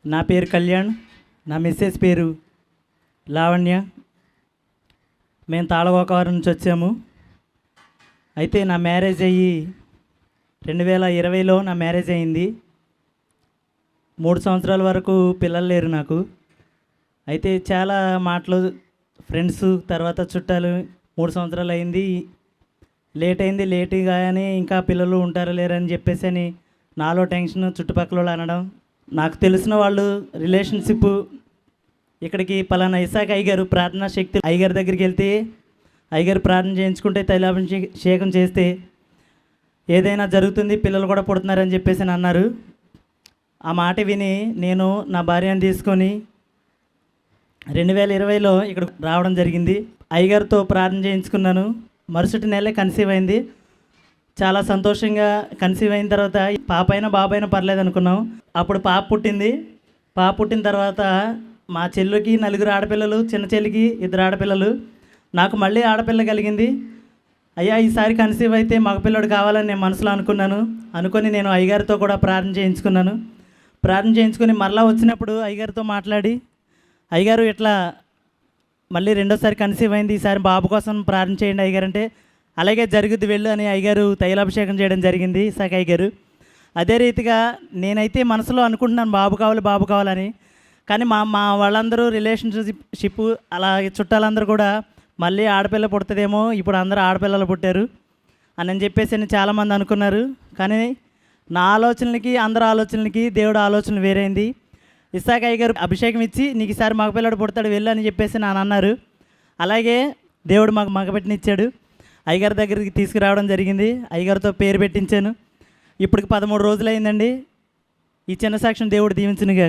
నా పేరు కళ్యాణ్, నా మిస్సెస్ పేరు లావణ్య. మేము తాళగోకవరం నుంచి వచ్చాము. అయితే నా మ్యారేజ్ అయ్యి 2020లో నా మ్యారేజ్ అయింది. 3 సంవత్సరాల వరకు పిల్లలు లేరు నాకు. అయితే చాలా మాటలు ఫ్రెండ్స్, తర్వాత చుట్టాలు 3 సంవత్సరాలు అయింది, లేట్ అయింది, లేటుగానే ఇంకా పిల్లలు ఉంటారా లేరని చెప్పేసి అని నాలో టెన్షన్, చుట్టుపక్కల వాళ్ళు అనడం. నాకు తెలిసిన వాళ్ళు రిలేషన్షిప్ ఇక్కడికి పలానా ఇసాక్ అయ్యగారు ప్రార్థనా శక్తి అయ్యగారి దగ్గరికి వెళ్తే అయ్యగారు ప్రార్థన చేయించుకుంటే తైలాభిషేకం చేస్తే ఏదైనా జరుగుతుంది, పిల్లలు కూడా పుడుతున్నారని చెప్పేసి అని అన్నారు. ఆ మాట విని నేను నా భార్యను తీసుకొని 2020లో ఇక్కడ రావడం జరిగింది. అయ్యగారితో ప్రార్థన చేయించుకున్నాను. మరుసటి నెలే కన్సీవ్ అయింది. చాలా సంతోషంగా కన్సీవ్ అయిన తర్వాత పాప అయినా బాబు అయినా పర్లేదు అనుకున్నాం. అప్పుడు పాప పుట్టింది. పాప పుట్టిన తర్వాత మా చెల్లికి 4 ఆడపిల్లలు, చిన్న చెల్లికి 2 ఆడపిల్లలు, నాకు మళ్ళీ ఆడపిల్ల కలిగింది. అయ్యా ఈసారి కన్సీవ్ అయితే మగపిల్లడు కావాలని నేను మనసులో అనుకొని నేను అయ్యగారితో కూడా ప్రార్థన చేయించుకున్నాను. ప్రార్థన చేయించుకొని మరలా వచ్చినప్పుడు అయ్యగారితో మాట్లాడి, అయ్యగారు ఇట్లా మళ్ళీ రెండోసారి కన్సీవ్ అయింది, ఈసారి బాబు కోసం ప్రార్థన చేయండి అయ్యగారు అంటే, అలాగే జరుగుద్ది వెళ్ళు అని అయ్యగారు తైలాభిషేకం చేయడం జరిగింది ఇసాక్ అయ్యగారు. అదే రీతిగా నేనైతే మనసులో అనుకుంటున్నాను బాబు కావాలని. కానీ మా వాళ్ళందరూ రిలేషన్షిప్ అలాగే చుట్టాలందరూ కూడా మళ్ళీ ఆడపిల్ల పుడుతుందేమో, ఇప్పుడు అందరూ ఆడపిల్లలు పుట్టారు అని చెప్పేసి అని చాలామంది అనుకున్నారు. కానీ నా ఆలోచనలకి అందరి ఆలోచనలకి దేవుడు ఆలోచనలు వేరైంది. ఇసాక్ అయ్యగారు అభిషేకం ఇచ్చి నీకు ఈసారి మగపిల్లడు పుడతాడు వెళ్ళు అని చెప్పేసి నాన్న అన్నారు. అలాగే దేవుడు మాకు మగబెట్టినిచ్చాడు. అయ్యగారి దగ్గరికి తీసుకురావడం జరిగింది. అయ్యగారితో పేరు పెట్టించాను. ఇప్పటికి 13 రోజులు అయిందండి. ఈ చిన్న సాక్ష్యం దేవుడు దీవించునుగా.